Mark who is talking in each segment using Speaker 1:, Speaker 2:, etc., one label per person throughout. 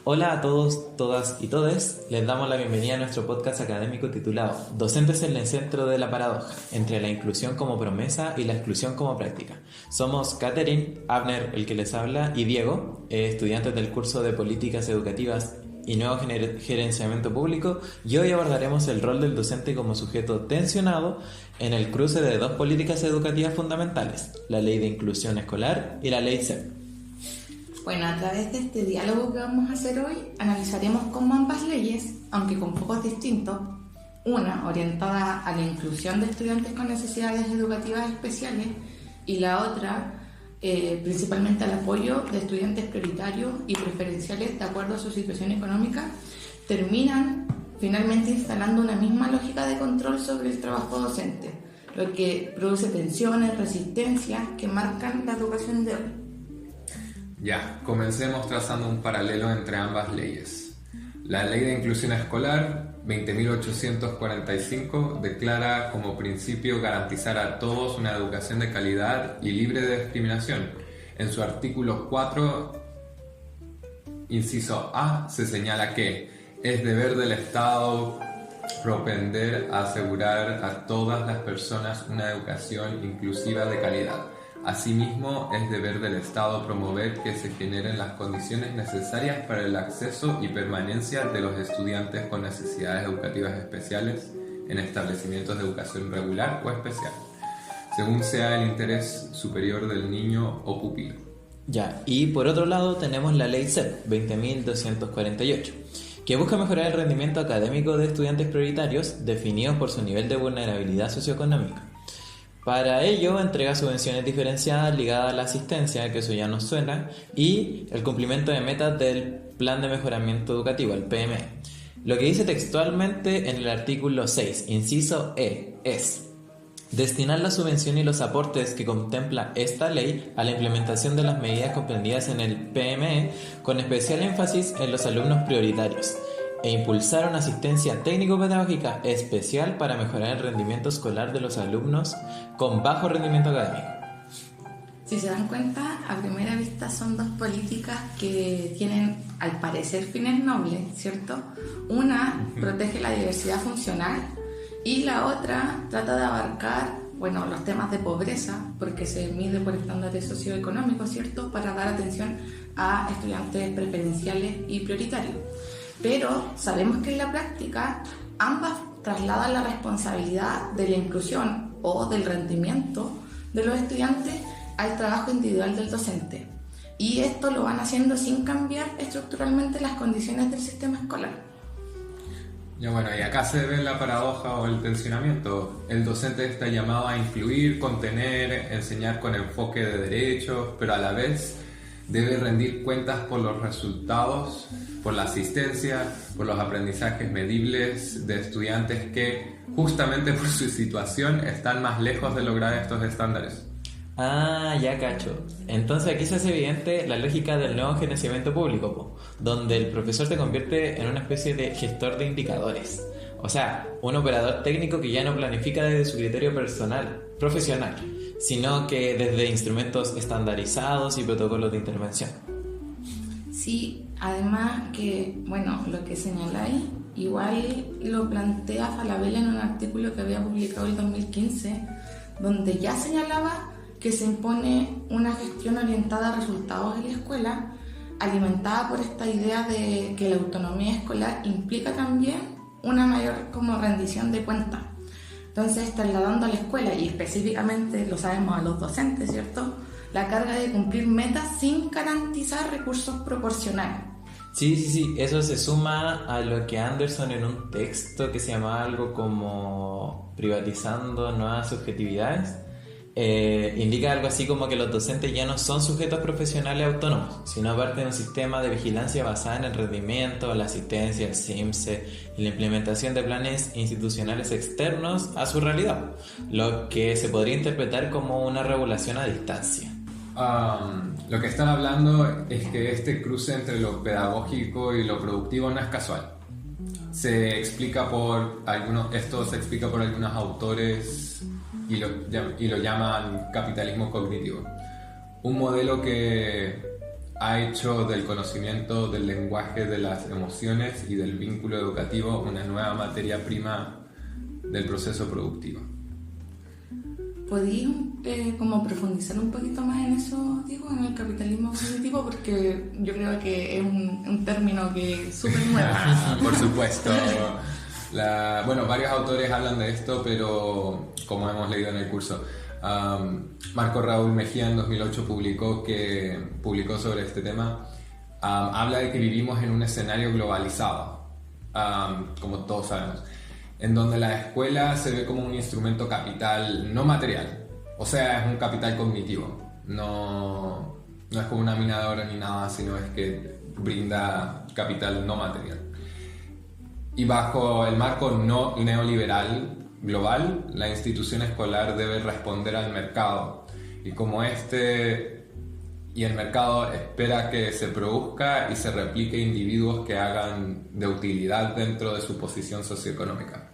Speaker 1: Hola a todos, todas y todes. Les damos la bienvenida a nuestro podcast académico titulado Docentes en el centro de la paradoja, entre la inclusión como promesa y la exclusión como práctica. Somos Catherine, Abner, el que les habla, y Diego, estudiantes del curso de Políticas Educativas y Nuevo Gerenciamiento Público, y hoy abordaremos el rol del docente como sujeto tensionado en el cruce de dos políticas educativas fundamentales, la Ley de Inclusión Escolar y la Ley CEP.
Speaker 2: Bueno, a través de este diálogo que vamos a hacer hoy, analizaremos cómo ambas leyes, aunque con focos distintos, una orientada a la inclusión de estudiantes con necesidades educativas especiales y la otra principalmente al apoyo de estudiantes prioritarios y preferenciales de acuerdo a su situación económica, terminan finalmente instalando una misma lógica de control sobre el trabajo docente, lo que produce tensiones, resistencias que marcan la educación de hoy.
Speaker 3: Ya, comencemos trazando un paralelo entre ambas leyes. La Ley de Inclusión Escolar 20.845 declara como principio garantizar a todos una educación de calidad y libre de discriminación. En su artículo 4, inciso A, se señala que es deber del Estado propender a asegurar a todas las personas una educación inclusiva de calidad. Asimismo, es deber del Estado promover que se generen las condiciones necesarias para el acceso y permanencia de los estudiantes con necesidades educativas especiales en establecimientos de educación regular o especial, según sea el interés superior del niño o pupilo.
Speaker 1: Ya, y por otro lado tenemos la Ley CEP 20.248, que busca mejorar el rendimiento académico de estudiantes prioritarios definidos por su nivel de vulnerabilidad socioeconómica. Para ello, entrega subvenciones diferenciadas ligadas a la asistencia, que eso ya nos suena, y el cumplimiento de metas del Plan de Mejoramiento Educativo, el PME. Lo que dice textualmente en el artículo 6, inciso E, es destinar la subvención y los aportes que contempla esta ley a la implementación de las medidas comprendidas en el PME, con especial énfasis en los alumnos prioritarios, e impulsar una asistencia técnico-pedagógica especial para mejorar el rendimiento escolar de los alumnos con bajo rendimiento académico.
Speaker 2: Si se dan cuenta, a primera vista son dos políticas que tienen, al parecer, fines nobles, ¿cierto? Una protege la diversidad funcional y la otra trata de abarcar, los temas de pobreza, porque se mide por estándares socioeconómicos, ¿cierto?, para dar atención a estudiantes preferenciales y prioritarios. Pero sabemos que en la práctica ambas trasladan la responsabilidad de la inclusión o del rendimiento de los estudiantes al trabajo individual del docente. Y esto lo van haciendo sin cambiar estructuralmente las condiciones del sistema escolar.
Speaker 3: Y acá se ve la paradoja o el tensionamiento. El docente está llamado a incluir, contener, enseñar con enfoque de derechos, pero a la vez debe rendir cuentas por los resultados, por la asistencia, por los aprendizajes medibles de estudiantes que, justamente por su situación, están más lejos de lograr estos estándares.
Speaker 1: Ah, ya cacho. Entonces aquí se hace evidente la lógica del nuevo gerenciamiento público, donde el profesor se convierte en una especie de gestor de indicadores. O sea, un operador técnico que ya no planifica desde su criterio profesional, sino que desde instrumentos estandarizados y protocolos de intervención.
Speaker 2: Sí, además que, lo que señaláis, igual lo plantea Falabella en un artículo que había publicado en 2015, donde ya señalaba que se impone una gestión orientada a resultados en la escuela, alimentada por esta idea de que la autonomía escolar implica también una mayor rendición de cuentas. Entonces, trasladando a la escuela, y específicamente, lo sabemos, a los docentes, ¿cierto?, la carga de cumplir metas sin garantizar recursos proporcionales.
Speaker 1: Sí, eso se suma a lo que Anderson en un texto que se llamaba algo como Privatizando Nuevas Subjetividades, indica algo así como que los docentes ya no son sujetos profesionales autónomos, sino parte de un sistema de vigilancia basada en el rendimiento, la asistencia, el CIMSE y la implementación de planes institucionales externos a su realidad, lo que se podría interpretar como una regulación a distancia.
Speaker 3: Lo que están hablando es que este cruce entre lo pedagógico y lo productivo no es casual. Esto se explica por algunos autores y lo llaman capitalismo cognitivo. Un modelo que ha hecho del conocimiento del lenguaje de las emociones y del vínculo educativo una nueva materia prima del proceso productivo.
Speaker 2: ¿Podrías como profundizar un poquito más en eso, Diego, en el capitalismo cognitivo? Porque yo creo que es un término que es súper nuevo.
Speaker 3: Por supuesto. Bueno, varios autores hablan de esto, pero como hemos leído en el curso, Marco Raúl Mejía en 2008 publicó sobre este tema. Habla de que vivimos en un escenario globalizado, como todos sabemos, en donde la escuela se ve como un instrumento capital no material, o sea, es un capital cognitivo, no es como una mina de oro ni nada, sino es que brinda capital no material. Y bajo el marco no neoliberal global, la institución escolar debe responder al mercado, y como y el mercado espera que se produzca y se replique individuos que hagan de utilidad dentro de su posición socioeconómica.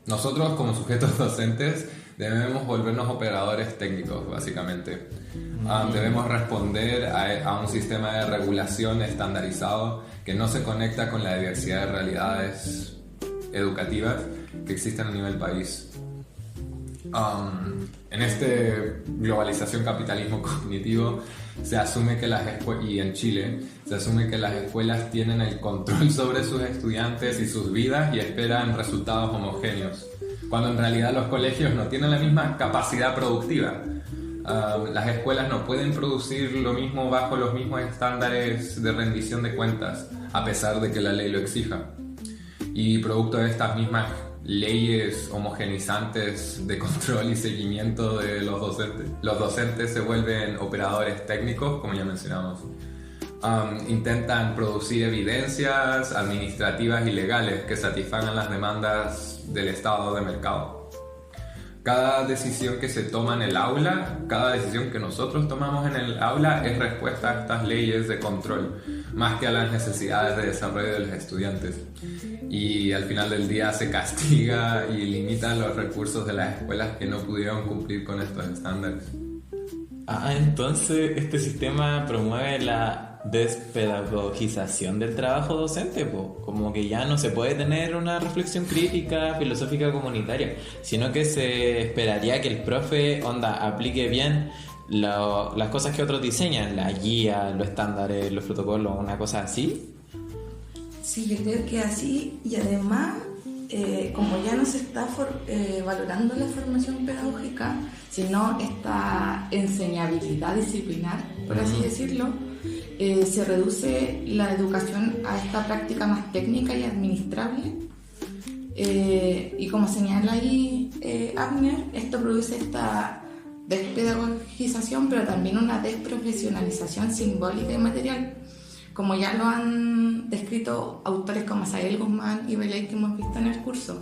Speaker 3: Nosotros como sujetos docentes debemos volvernos operadores técnicos, básicamente. Debemos responder a un sistema de regulación estandarizado que no se conecta con la diversidad de realidades educativas que existen a nivel país. En este globalización capitalismo cognitivo se asume que y en Chile se asume que las escuelas tienen el control sobre sus estudiantes y sus vidas y esperan resultados homogéneos, cuando en realidad los colegios no tienen la misma capacidad productiva. Las escuelas no pueden producir lo mismo bajo los mismos estándares de rendición de cuentas, a pesar de que la ley lo exija. Y producto de estas mismas leyes homogenizantes de control y seguimiento de los docentes se vuelven operadores técnicos, como ya mencionamos. Intentan producir evidencias administrativas y legales que satisfagan las demandas del estado de mercado. Cada decisión que se toma en el aula, cada decisión que nosotros tomamos en el aula es respuesta a estas leyes de control, más que a las necesidades de desarrollo de los estudiantes. Y al final del día se castiga y limita los recursos de las escuelas que no pudieron cumplir con estos estándares.
Speaker 1: Entonces este sistema promueve la despedagogización del trabajo docente, como que ya no se puede tener una reflexión crítica, filosófica, comunitaria, sino que se esperaría que el profe aplique bien las cosas que otros diseñan, la guía, los estándares, los protocolos, una cosa así.
Speaker 2: Sí, yo creo que así, y además como ya no se está valorando la formación pedagógica, sino esta enseñabilidad disciplinar, por así decirlo, se reduce la educación a esta práctica más técnica y administrable. Y como señala ahí Abner, esto produce esta despedagogización, pero también una desprofesionalización simbólica y material, como ya lo han descrito autores como Asael Guzmán y Belay, que hemos visto en el curso.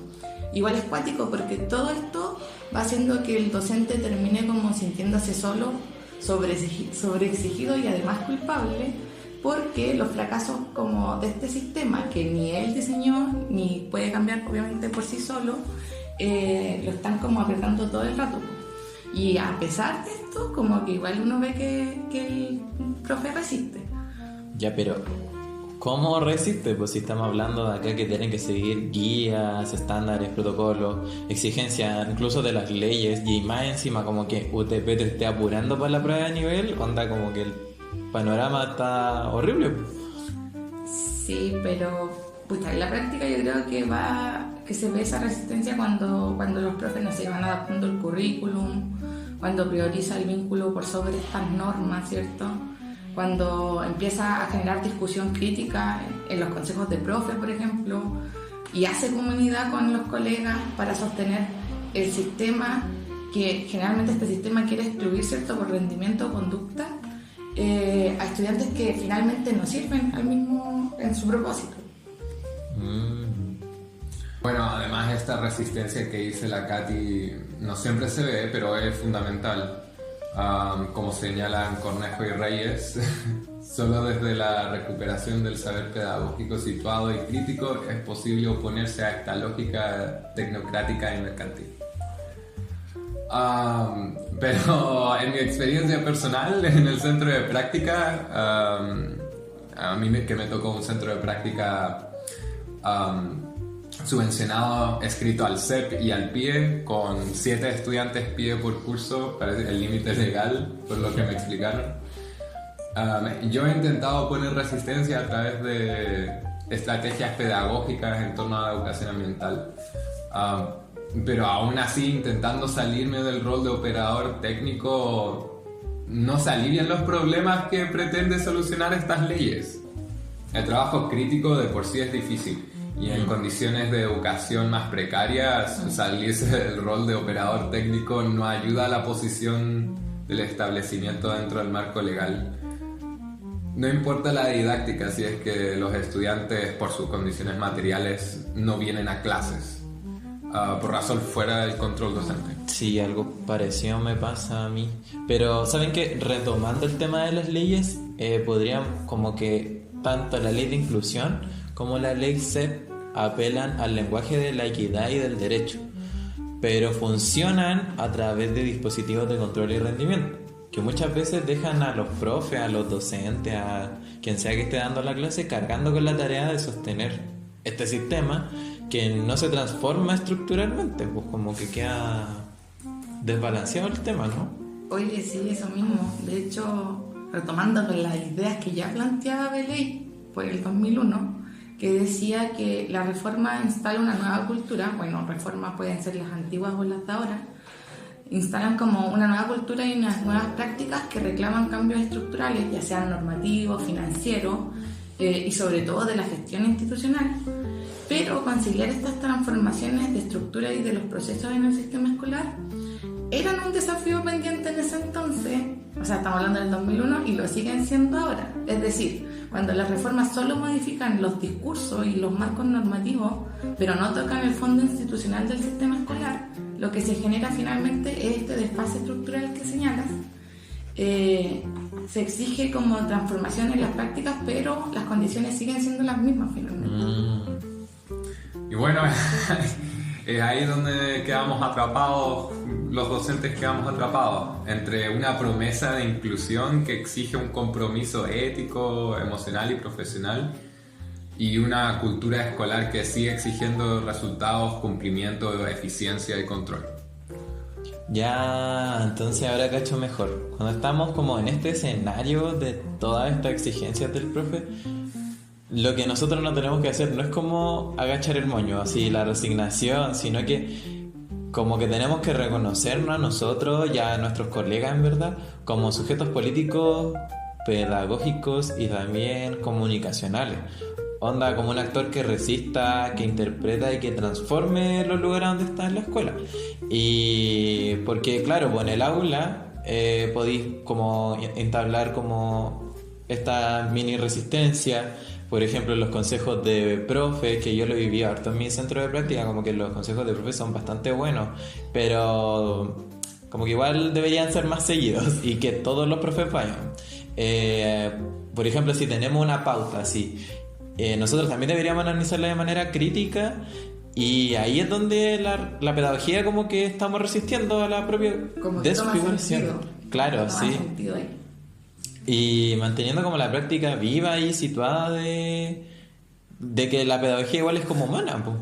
Speaker 2: Igual es cuático porque todo esto va haciendo que el docente termine como sintiéndose solo, sobreexigido y además culpable, porque los fracasos como de este sistema, que ni él diseñó ni puede cambiar obviamente por sí solo, lo están como apretando todo el rato. Y a pesar de esto, como que igual uno ve que el profe resiste.
Speaker 1: Ya, pero ¿cómo resiste? Pues si estamos hablando de acá que tienen que seguir guías, estándares, protocolos, exigencias, incluso de las leyes, y más encima como que UTP te esté apurando para la prueba de nivel, como que el panorama está horrible.
Speaker 2: Sí, pero en la práctica yo creo que se ve esa resistencia cuando los profes no se van adaptando el currículum, cuando prioriza el vínculo por sobre estas normas, ¿cierto? Cuando empieza a generar discusión crítica en los consejos de profe, por ejemplo, y hace comunidad con los colegas para sostener el sistema, que generalmente este sistema quiere excluir, ¿cierto?, por rendimiento o conducta, a estudiantes que finalmente no sirven al mismo en su propósito.
Speaker 3: Bueno, además esta resistencia que dice la Katy no siempre se ve, pero es fundamental. Como señalan Cornejo y Reyes, solo desde la recuperación del saber pedagógico situado y crítico es posible oponerse a esta lógica tecnocrática y mercantil. Pero en mi experiencia personal en el centro de práctica, a mí que me tocó un centro de práctica subvencionado, escrito al CEP y al PIE, con 7 estudiantes PIE por curso, parece el límite legal, por lo que me explicaron. Yo he intentado poner resistencia a través de estrategias pedagógicas en torno a la educación ambiental. Pero aún así, intentando salirme del rol de operador técnico, no se alivian los problemas que pretende solucionar estas leyes. El trabajo crítico de por sí es difícil, y en condiciones de educación más precarias, salirse del rol de operador técnico no ayuda a la posición del establecimiento dentro del marco legal. No importa la didáctica si es que los estudiantes, por sus condiciones materiales, no vienen a clases. Por razón fuera del control docente.
Speaker 1: Sí, algo parecido me pasa a mí. Pero, ¿saben qué? Retomando el tema de las leyes, podrían, como que tanto la ley de inclusión como la ley CEP apelan al lenguaje de la equidad y del derecho, pero funcionan a través de dispositivos de control y rendimiento, que muchas veces dejan a los profes, a los docentes, a quien sea que esté dando la clase, cargando con la tarea de sostener este sistema que no se transforma estructuralmente, pues como que queda desbalanceado el tema, ¿no?
Speaker 2: Oye, sí, eso mismo. De hecho, retomando con las ideas que ya planteaba Beley por el 2001, que decía que la reforma instala una nueva cultura, bueno, reformas pueden ser las antiguas o las de ahora, instalan como una nueva cultura y unas nuevas prácticas que reclaman cambios estructurales, ya sean normativos, financieros, y sobre todo de la gestión institucional. Pero conciliar estas transformaciones de estructura y de los procesos en el sistema escolar eran un desafío pendiente en ese entonces, o sea, estamos hablando del 2001 y lo siguen siendo ahora. Es decir, cuando las reformas solo modifican los discursos y los marcos normativos, pero no tocan el fondo institucional del sistema escolar, lo que se genera finalmente es este desfase estructural que señalas. Se exige como transformación en las prácticas, pero las condiciones siguen siendo las mismas finalmente.
Speaker 3: Y bueno, es ahí donde quedamos atrapados, los docentes quedamos atrapados, entre una promesa de inclusión que exige un compromiso ético, emocional y profesional, y una cultura escolar que sigue exigiendo resultados, cumplimiento, eficiencia y control.
Speaker 1: Ya, entonces ahora cacho mejor. Cuando estamos como en este escenario de todas estas exigencias del profe, lo que nosotros no tenemos que hacer no es como agachar el moño, así la resignación, sino que como que tenemos que reconocernos a nosotros y a nuestros colegas, en verdad, como sujetos políticos, pedagógicos y también comunicacionales. Onda, como un actor que resista, que interpreta y que transforme los lugares donde está en la escuela. Y porque, claro, pues en el aula podéis como entablar como esta mini resistencia. Por ejemplo, los consejos de profe, que yo lo viví harto en mi centro de práctica, como que los consejos de profe son bastante buenos, pero como que igual deberían ser más seguidos y que todos los profes vayan. Por ejemplo, si tenemos una pauta así, nosotros también deberíamos analizarla de manera crítica, y ahí es donde la pedagogía como que estamos resistiendo a la propia desfiguración. Claro, sí. Y manteniendo como la práctica viva y situada de que la pedagogía igual es como humana, pues.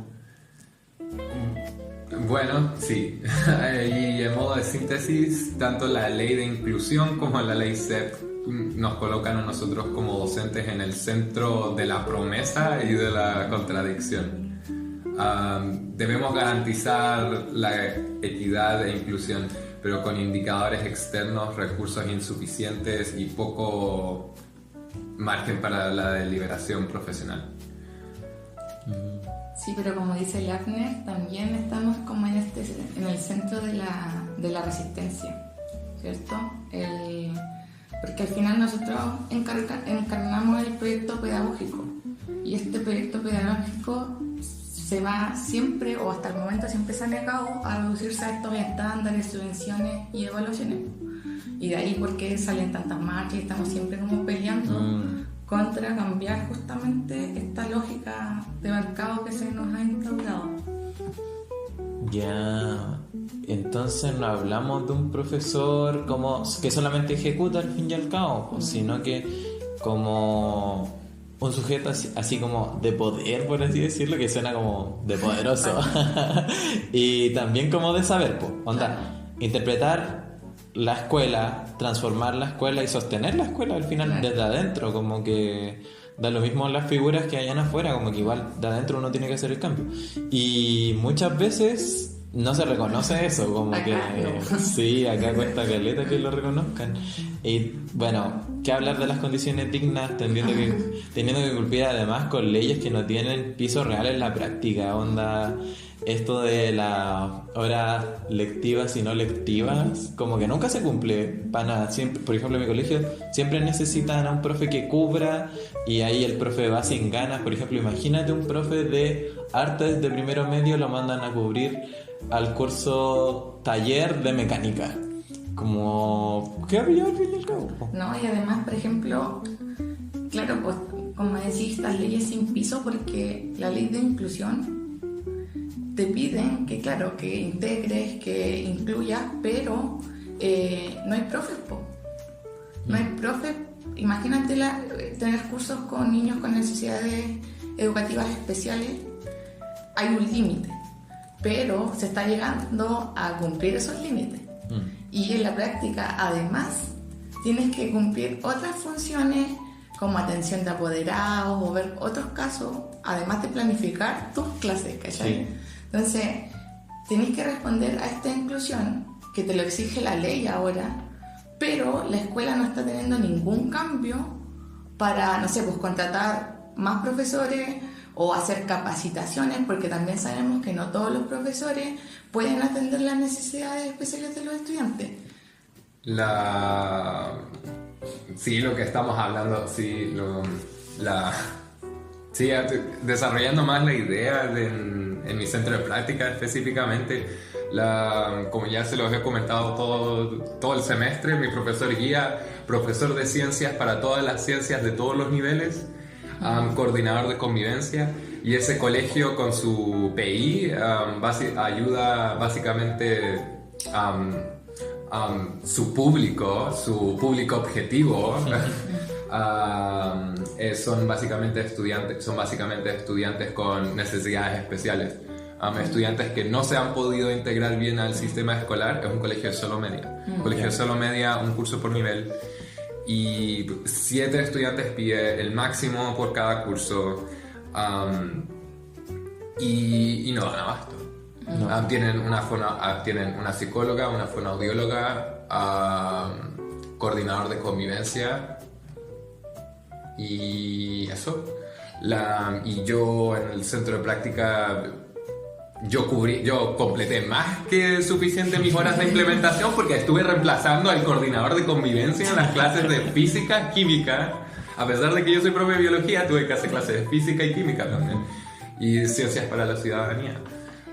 Speaker 3: Bueno, sí. Y en modo de síntesis, tanto la ley de inclusión como la ley CEP nos colocan a nosotros como docentes en el centro de la promesa y de la contradicción. Debemos garantizar la equidad e inclusión, pero con indicadores externos, recursos insuficientes y poco margen para la deliberación profesional.
Speaker 2: Sí, pero como dice Lafner, también estamos como en el centro de la resistencia, ¿cierto? Porque al final nosotros encarnamos el proyecto pedagógico, y este proyecto pedagógico se va siempre, o hasta el momento siempre se ha negado a reducirse a estos estándares, subvenciones y evaluaciones. Y de ahí porque salen tantas marchas y estamos siempre como peleando contra cambiar justamente esta lógica de mercado que se nos ha instaurado.
Speaker 1: Ya, Entonces no hablamos de un profesor como que solamente ejecuta al fin y al cabo, pues, sino que como un sujeto así como de poder, por así decirlo, que suena como de poderoso. Y también como de saber, pues, onda, interpretar la escuela, transformar la escuela y sostener la escuela al final desde adentro, como que da lo mismo las figuras que hayan afuera, como que igual de adentro uno tiene que hacer el cambio. Y muchas veces no se reconoce eso, como
Speaker 2: acá
Speaker 1: que
Speaker 2: no.
Speaker 1: sí, acá cuesta caleta que lo reconozcan. Y bueno, ¿qué hablar de las condiciones dignas teniendo que cumplir además con leyes que no tienen piso real en la práctica? Onda, esto de las horas lectivas y no lectivas, como que nunca se cumple para nada. Siempre, por ejemplo, en mi colegio siempre necesitan a un profe que cubra y ahí el profe va sin ganas. Por ejemplo, imagínate un profe de artes de primero medio lo mandan a cubrir al curso taller de mecánica. Como, ¿qué había al fin y al cabo?
Speaker 2: No, y además, por ejemplo, claro, pues como decís, estas leyes sin piso, porque la ley de inclusión te piden que, claro, que integres, que incluyas, pero no hay profes, po. No hay profes. Imagínate tener cursos con niños con necesidades educativas especiales. Hay un límite, pero se está llegando a cumplir esos límites. Y en la práctica, además, tienes que cumplir otras funciones como atención de apoderados o ver otros casos, además de planificar tus clases, ¿cachai?
Speaker 1: Sí.
Speaker 2: Entonces, tienes que responder a esta inclusión que te lo exige la ley ahora, pero la escuela no está teniendo ningún cambio para, no sé, pues contratar más profesores o hacer capacitaciones, porque también sabemos que no todos los profesores pueden atender las necesidades especiales de los estudiantes.
Speaker 3: Sí, lo que estamos hablando, desarrollando más la idea en mi centro de práctica específicamente, como ya se los he comentado todo el semestre, mi profesor guía, profesor de ciencias para todas las ciencias de todos los niveles, coordinador de convivencia, y ese colegio con su PI ayuda básicamente su público objetivo. Son básicamente estudiantes con necesidades especiales, estudiantes que no se han podido integrar bien al sistema escolar. Es un colegio de solo media, de solo media, un curso por nivel, y 7 estudiantes pide el máximo por cada curso, y no dan abasto. Tienen una psicóloga, una fonoaudióloga, coordinador de convivencia, y eso. Y yo en el centro de práctica yo completé más que suficiente mis horas de implementación, porque estuve reemplazando al coordinador de convivencia en las clases de física, química. A pesar de que yo soy profe de biología, tuve que hacer clases de física y química también, y ciencias para la ciudadanía.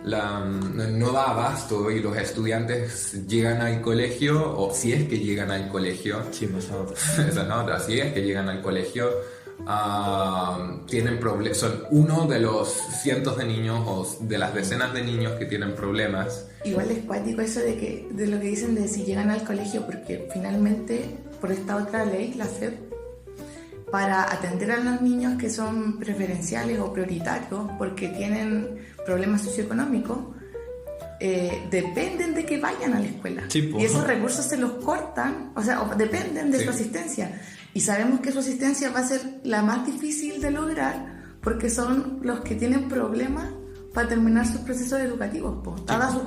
Speaker 3: No da abasto, y los estudiantes llegan al colegio, o si es que llegan al colegio,
Speaker 1: Sí, pues
Speaker 3: esa es la otra, si es que llegan al colegio, tienen problemas. Son uno de los cientos de niños o de las decenas de niños que tienen problemas.
Speaker 2: Igual es cuático eso de lo que dicen de si llegan al colegio, porque finalmente por esta otra ley, la SEP, para atender a los niños que son preferenciales o prioritarios porque tienen problemas socioeconómicos, dependen de que vayan a la escuela.
Speaker 1: Sí,
Speaker 2: y esos recursos se los cortan, o sea, dependen de su asistencia. Y sabemos que su asistencia va a ser la más difícil de lograr, porque son los que tienen problemas para terminar sus procesos educativos, dadas sus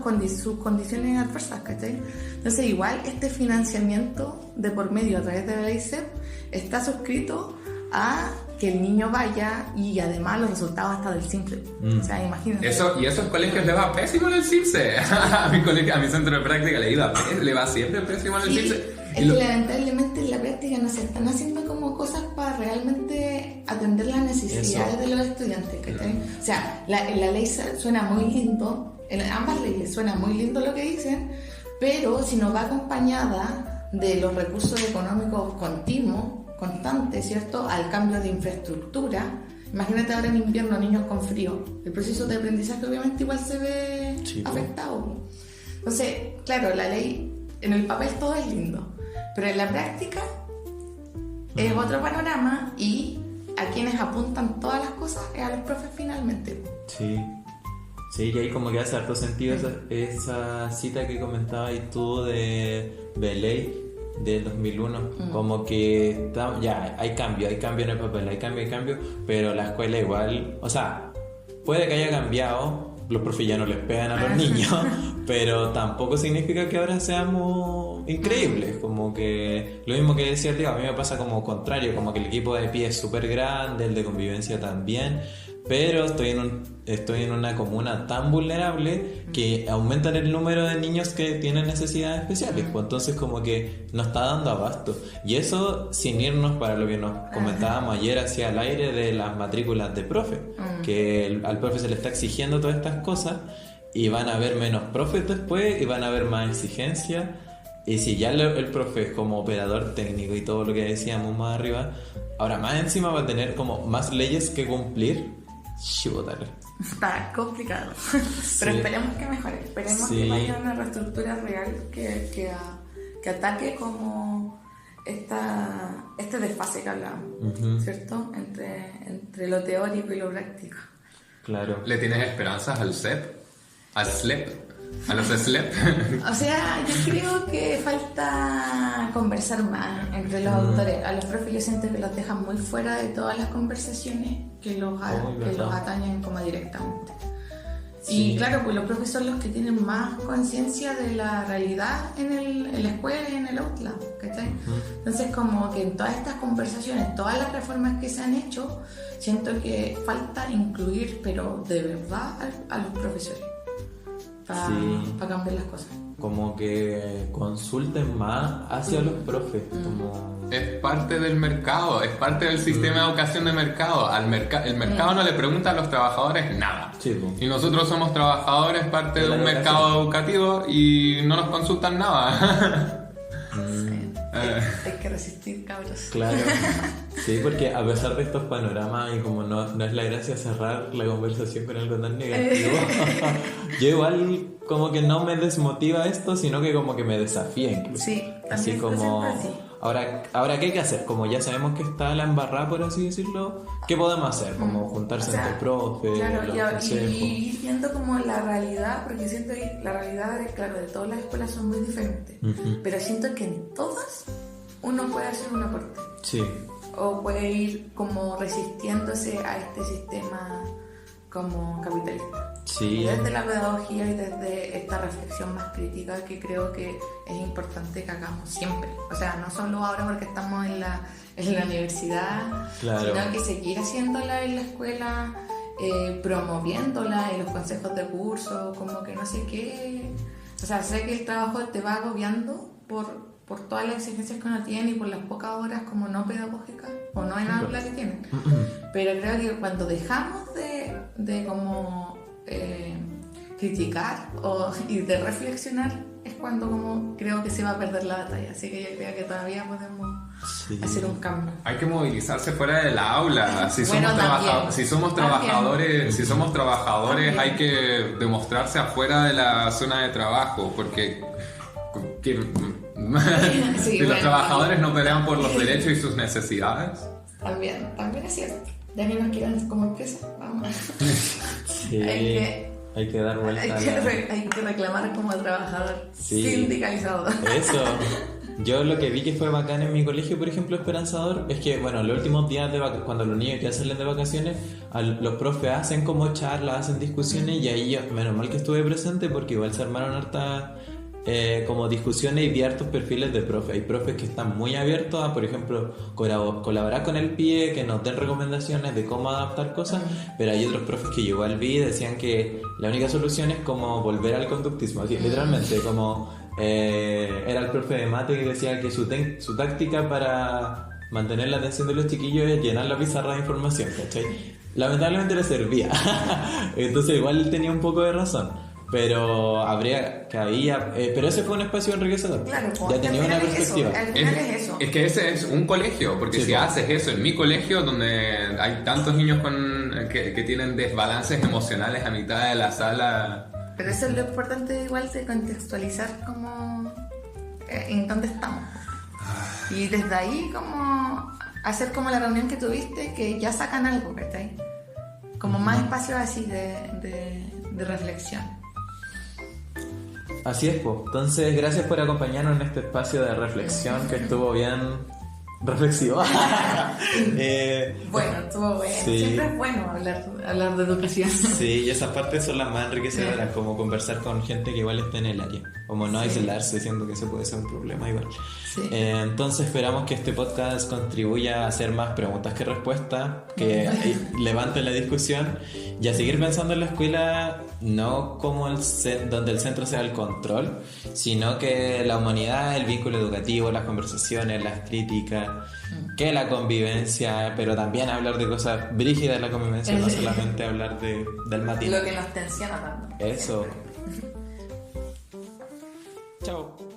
Speaker 2: condiciones adversas, ¿cachai? Entonces, igual este financiamiento de por medio a través de la ley SEP está suscrito a que el niño vaya, y además los resultados hasta del simple. O sea, imagínate.
Speaker 3: Y esos colegios les va pésimo en el CIMSE. a mi centro de práctica le va siempre pésimo en el CIMSE.
Speaker 2: Es que lamentablemente en la práctica no se están haciendo como cosas para realmente atender las necesidades de los estudiantes, ¿cachai? O sea, la ley suena muy lindo, en ambas leyes suena muy lindo lo que dicen, pero si no va acompañada de los recursos económicos continuos, constantes, ¿cierto? Al cambio de infraestructura. Imagínate ahora en invierno, niños con frío. El proceso de aprendizaje obviamente igual se ve afectado. Entonces, claro, la ley en el papel todo es lindo, pero en la práctica es otro panorama y a quienes apuntan todas las cosas es a los profes finalmente.
Speaker 1: Sí. Sí, y ahí como que hace harto sentido esa cita que comentabas tú de ley del 2001. Como que ya hay cambio en el papel, hay cambio, pero la escuela igual, o sea, puede que haya cambiado, los profes ya no les pegan a los niños, pero tampoco significa que ahora seamos increíbles. Como que lo mismo que decía el Diego, a mí me pasa como contrario, como que el equipo de pie es súper grande, el de convivencia también, pero estoy en una comuna tan vulnerable que aumentan el número de niños que tienen necesidades especiales, pues entonces como que no está dando abasto. Y eso sin irnos para lo que nos comentábamos ayer hacia el aire de las matrículas de profe, que al profe se le está exigiendo todas estas cosas y van a haber menos profes después y van a haber más exigencia. Y si ya el profe es como operador técnico y todo lo que decíamos más arriba, ahora más encima va a tener como más leyes que cumplir. Chútale.
Speaker 2: Está complicado, pero esperemos que mejore, esperemos que vaya una reestructura real que ataque como este desfase que hablamos, ¿cierto? Entre lo teórico y lo práctico.
Speaker 1: Claro.
Speaker 3: ¿Le tienes esperanzas al SLEP? ¿Al SLEP? ¿A los SLEP?
Speaker 2: O sea, yo creo que falta conversar más entre los autores. A los profes yo siento que los dejan muy fuera de todas las conversaciones que los atañen como directamente. Sí. Y claro, pues los profes son los que tienen más conciencia de la realidad en la escuela y en el aula, ¿cachai? Entonces como que en todas estas conversaciones, todas las reformas que se han hecho, siento que falta incluir, pero de verdad, a los profesores. Para cambiar las cosas.
Speaker 1: Como que consulten más hacia los profes. Como...
Speaker 3: Es parte del mercado, es parte del sistema de educación de mercado. El mercado no le pregunta a los trabajadores nada.
Speaker 1: Sí,
Speaker 3: y nosotros somos trabajadores, parte de un mercado educativo y no nos consultan nada.
Speaker 2: Hay que resistir, cabros.
Speaker 1: Claro. Sí, porque a pesar de estos panoramas y como no es la gracia cerrar la conversación con algo tan negativo, yo igual como que no me desmotiva esto, sino que como que me desafía incluso.
Speaker 2: Sí,
Speaker 1: así como ahora ¿qué hay que hacer? Como ya sabemos que está la embarrada, por así decirlo, ¿qué podemos hacer? Como juntarse entre profes,
Speaker 2: y ir viendo como la realidad, porque siento que la realidad de todas las escuelas son muy diferentes, pero siento que en todas uno puede hacer un aporte.
Speaker 1: Sí.
Speaker 2: O puede ir como resistiéndose a este sistema como capitalista.
Speaker 1: Sí.
Speaker 2: Y desde la pedagogía y desde esta reflexión más crítica que creo que es importante que hagamos siempre. O sea, no solo ahora porque estamos en la universidad,
Speaker 1: claro,
Speaker 2: sino que seguir haciéndola en la escuela, promoviéndola en los consejos de curso, como que no sé qué. O sea, sé que el trabajo te va agobiando por todas las exigencias que uno tiene y por las pocas horas como no pedagógicas o no en aula que tienen. Pero creo que cuando dejamos de como criticar y de reflexionar es cuando como creo que se va a perder la batalla. Así que yo creo que todavía podemos hacer un cambio.
Speaker 3: Hay que movilizarse fuera del aula. Si somos trabajadores hay que demostrarse afuera de la zona de trabajo, porque si los trabajadores no pelean por los derechos y sus necesidades.
Speaker 2: También es cierto. Ya que nos quieran como empresa, vamos.
Speaker 1: Sí, hay que dar vuelta.
Speaker 2: Hay que reclamar como trabajador sindicalizado.
Speaker 1: Eso. Yo lo que vi que fue bacán en mi colegio, por ejemplo, esperanzador, es que, bueno, los últimos días cuando los niños ya salen de vacaciones, los profes hacen como charlas, hacen discusiones, y ahí yo, menos mal que estuve presente porque igual se armaron hartas como discusiones y vi hartos perfiles de profes. Hay profes que están muy abiertos a, por ejemplo, colaborar con el PIE, que nos den recomendaciones de cómo adaptar cosas, pero hay otros profes que yo igual vi y decían que la única solución es como volver al conductismo, así, literalmente, como era el profe de mate que decía que su táctica para mantener la atención de los chiquillos es llenar la pizarra de información, ¿cachai? Lamentablemente le servía. Entonces igual tenía un poco de razón. Pero pero ese fue un espacio enriquecedor.
Speaker 2: Claro,
Speaker 1: ya tenía una perspectiva.
Speaker 3: Es que ese es un colegio, porque si haces eso en mi colegio, donde hay tantos niños que tienen desbalances emocionales a mitad de la sala,
Speaker 2: Pero eso es lo importante igual de contextualizar como en dónde estamos. Y desde ahí como hacer como la reunión que tuviste, que ya sacan algo, ¿cachai? Como más espacios así de reflexión.
Speaker 1: Así es, pues. Entonces, gracias por acompañarnos en este espacio de reflexión que estuvo bien reflexivo.
Speaker 2: Bueno, estuvo bueno.
Speaker 1: Sí.
Speaker 2: Siempre es bueno hablar de educación.
Speaker 1: Sí, y esas partes son las más enriquecedoras, como conversar con gente que igual está en el área, como no aislarse, siendo que eso puede ser un problema igual.
Speaker 2: Sí.
Speaker 1: Entonces esperamos que este podcast contribuya a hacer más preguntas que respuestas, que levante la discusión y a seguir pensando en la escuela no como donde el centro sea el control, sino que la humanidad, el vínculo educativo, las conversaciones, las críticas, que la convivencia, pero también hablar de cosas brígidas de la convivencia, no solamente hablar del matín.
Speaker 2: Lo que nos tensiona tanto.
Speaker 1: Eso. Chao.